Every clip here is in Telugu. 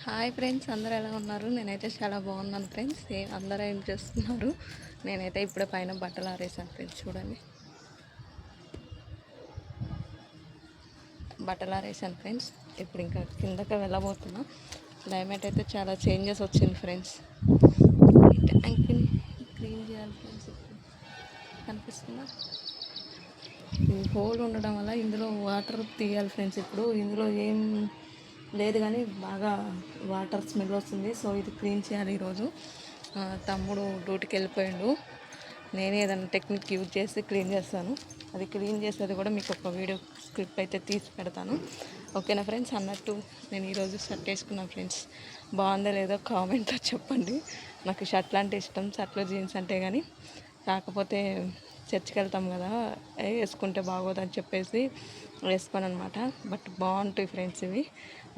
హాయ్ ఫ్రెండ్స్, అందరూ ఎలా ఉన్నారు? నేనైతే చాలా బాగున్నాను ఫ్రెండ్స్. అందరూ ఏం చేస్తున్నారు? నేనైతే ఇప్పుడే పైన బట్టలు ఆరేసాను ఫ్రెండ్స్. చూడండి, బట్టలు ఆరేసాను ఫ్రెండ్స్. ఇప్పుడు ఇంకా కిందకి వెళ్ళబోతున్నా. క్లైమేట్ అయితే చాలా చేంజెస్ వచ్చింది ఫ్రెండ్స్. ట్యాంక్ని క్లీన్ చేయాలి ఫ్రెండ్స్. కనిపిస్తుందా? ఈ హోల్ ఉండడం వల్ల ఇందులో వాటర్ తీయాలి ఫ్రెండ్స్. ఇప్పుడు ఇందులో ఏం లేదు కానీ బాగా వాటర్ స్మెల్ వస్తుంది. సో ఇది క్లీన్ చేయాలి ఈరోజు. తమ్ముడు డ్యూటీకి వెళ్ళిపోయాడు. నేనే ఏదైనా టెక్నిక్ యూజ్ చేసి క్లీన్ చేస్తాను. అది క్లీన్ చేసేది కూడా మీకు ఒక వీడియో స్క్రిప్ట్ అయితే తీసి పెడతాను. ఓకేనా ఫ్రెండ్స్? అన్నట్టు నేను ఈరోజు షర్ట్ వేసుకున్నాను ఫ్రెండ్స్. బాగుందో లేదో కామెంట్లో చెప్పండి. నాకు షర్ట్లు అంటే ఇష్టం, షర్ట్లు జీన్స్ అంటే. కానీ కాకపోతే చర్చికి వెళ్తాం కదా, వేసుకుంటే బాగోదని చెప్పేసి వేసుకోను అనమాట. బట్ బాగుంటాయి ఫ్రెండ్స్ ఇవి.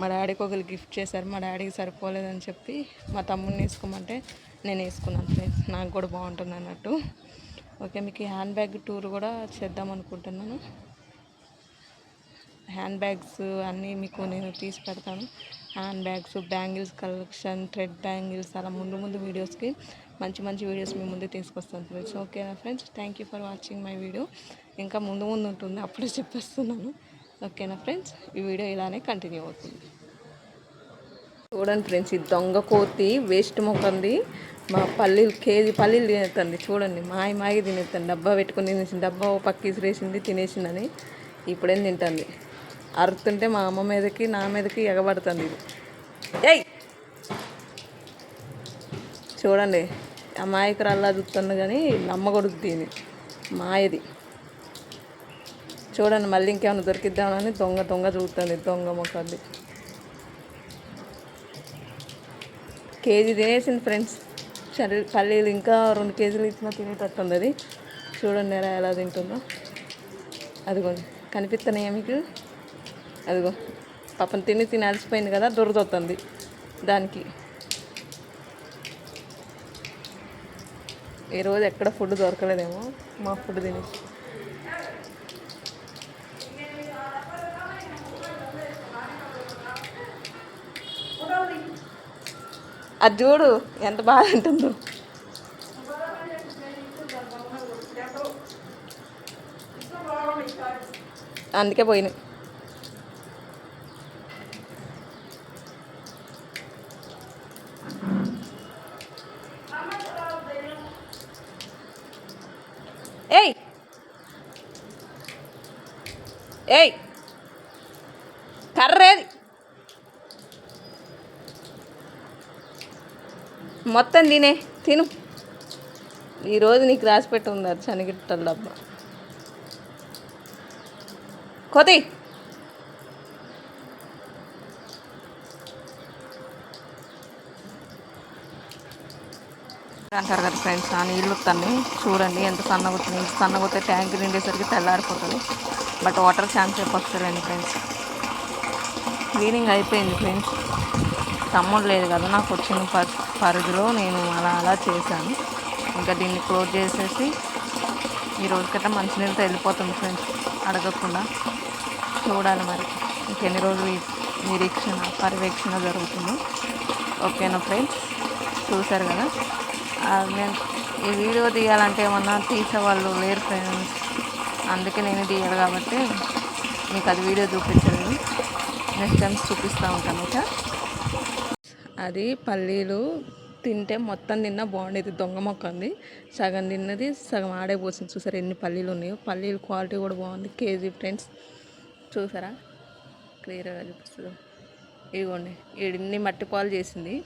మా డాడీకి ఒకరు గిఫ్ట్ చేశారు. మా డాడీకి సరిపోలేదని చెప్పి మా తమ్ముడిని వేసుకోమంటే నేను వేసుకున్నాను ఫ్రెండ్స్. నాకు కూడా బాగుంటుంది అన్నట్టు. ఓకే, మీకు హ్యాండ్ బ్యాగ్ టూర్ కూడా చేద్దాం అనుకుంటున్నాను. హ్యాండ్ బ్యాగ్స్ అన్నీ మీకు నేను తీసి పెడతాను. Hand bags, bangles collection, thread bangles, అలా ముందు వీడియోస్కి మంచి వీడియోస్ మీ ముందు తీసుకొస్తాను ఫ్రెండ్స్. ఓకేనా friends? Thank you for watching my video. ఇంకా ముందు ఉంటుంది, అప్పుడే చెప్పేస్తున్నాను. ఓకేనా ఫ్రెండ్స్? ఈ వీడియో ఇలానే కంటిన్యూ అవుతుంది. చూడండి ఫ్రెండ్స్, ఈ దొంగ కోతి వేస్ట్ మొక్కంది మా కేజీ పల్లీలు తినేస్తుంది. చూడండి, మాయి తినేస్తుంది. డబ్బా పెట్టుకుని తినేసింది. డబ్బా ఓ పక్క ఇసిరేసింది, తినేసిందని ఇప్పుడేం తింటుంది. అరుతుంటే మా అమ్మ మీదకి నా మీదకి ఎగబడుతుంది ఇది. ఏయ్ చూడండి, అమాయకురాల్లా చూస్తుంది కానీ నమ్మకూడదు దీన్ని. మాయది. చూడండి, మళ్ళీ ఇంకేమైనా దొరికిద్దామని దొంగ చూస్తుంది. దొంగ మొక్కది కేజీ తినేసింది ఫ్రెండ్స్. పల్లీలు ఇంకా 2 కేజీలు ఇచ్చినా తినేటట్టుంది అది. చూడండి ఎలా తింటుందో. అదిగో కనిపిస్తున్నాయా మీకు? అదిగో పాపం తిని అలసిపోయింది కదా, దొరుకుతుంది దానికి. ఈరోజు ఎక్కడ ఫుడ్ దొరకలేదేమో, మా ఫుడ్ తినేసి. అది చూడు ఎంత బాగా తింటుందో. అందుకే పోయినాయి. ఏయ్ ఏయ్ కర్రేది మొత్తం తిను. ఈరోజు నీకు రాసి పెట్టి ఉన్నారు శనగిట్టల డబ్బా. కొద్ది అంటారు కదా ఫ్రెండ్స్, ఆ నీళ్ళు వస్తాయి. చూడండి ఎంత సన్నగా వచ్చినాయి. ఇంత సన్నగా వస్తే ట్యాంక్ నిండేసరికి తెల్లారిపోతుంది. బట్ వాటర్ ఛాన్స్ సేపు వస్తారండి ఫ్రెండ్స్. క్లీనింగ్ అయిపోయింది ఫ్రెండ్స్. తమ్ముడు లేదు కదా, నాకు వచ్చిన పరిధిలో నేను అలా చేశాను. ఇంకా దీన్ని క్లోజ్ చేసేసి ఈ రోజు కట్ట మంచినీళ్ళతో వెళ్ళిపోతుంది ఫ్రెండ్స్, అడగకుండా. చూడాలి మరి ఇంకెన్ని రోజులు పర్యవేక్షణ జరుగుతుందో. ఓకేనా ఫ్రెండ్స్? చూశారు కదా. నేను ఈ వీడియో తీయాలంటే ఏమన్నా తీసేవాళ్ళు లేరు ఫ్రెండ్స్, అందుకే నేను తీయాలి కాబట్టి మీకు అది వీడియో చూపించలేదు. నెక్స్ట్ టైం చూపిస్తూ ఉంటాను. ఓకే, అది పల్లీలు తింటే మొత్తం తిన్నా బాగుండేది. దొంగ మొక్క ఉంది, సగం తిన్నది సగం ఆడే పోసింది. చూసారా ఎన్ని పల్లీలు ఉన్నాయో? పల్లీలు క్వాలిటీ కూడా బాగుంది. కేజీ ఫ్రెండ్స్, చూసారా క్లియర్గా చూపిస్తుంది. ఇదిగోండి, ఇన్ని మట్టి పాలు చేసింది,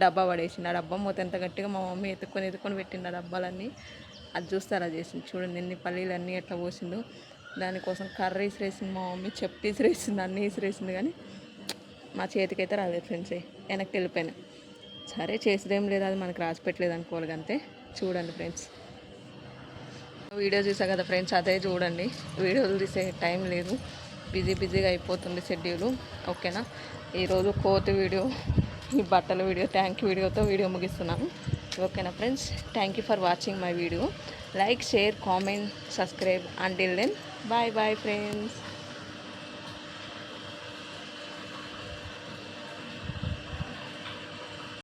డబ్బా పడేసింది. ఆ డబ్బా మూత ఎంత గట్టిగా మా మమ్మీ ఎత్తుకొని పెట్టింది ఆ డబ్బాలన్నీ. అది చూస్తే అలా చేసింది. చూడండి ఎన్ని పల్లీలు అన్నీ ఎట్లా పోసిందో. దానికోసం కర్ర ఇసిరేసింది మా మమ్మీ, చెప్పి ఇసిరేసింది, అన్నీ ఇసిరేసింది. కానీ మా చేతికైతే రాలేదు ఫ్రెండ్స్, వెనక్కి వెళ్ళిపోయినా. సరే చేసేదేం లేదు, అది మనకు రాసి పెట్టలేదు అనుకోవాలి అంతే. చూడండి ఫ్రెండ్స్, వీడియో చూసా కదా ఫ్రెండ్స్, అదే చూడండి. వీడియోలు తీసే టైం లేదు, బిజీగా అయిపోతుంది షెడ్యూలు. ఓకేనా? ఈరోజు కోతి వీడియో, ఈ బట్టల వీడియో, ట్యాంక్ వీడియోతో వీడియో ముగిస్తున్నాను. ఓకేనా friends? Thank you for watching my video. Like, share, comment, subscribe. Until then, bye friends.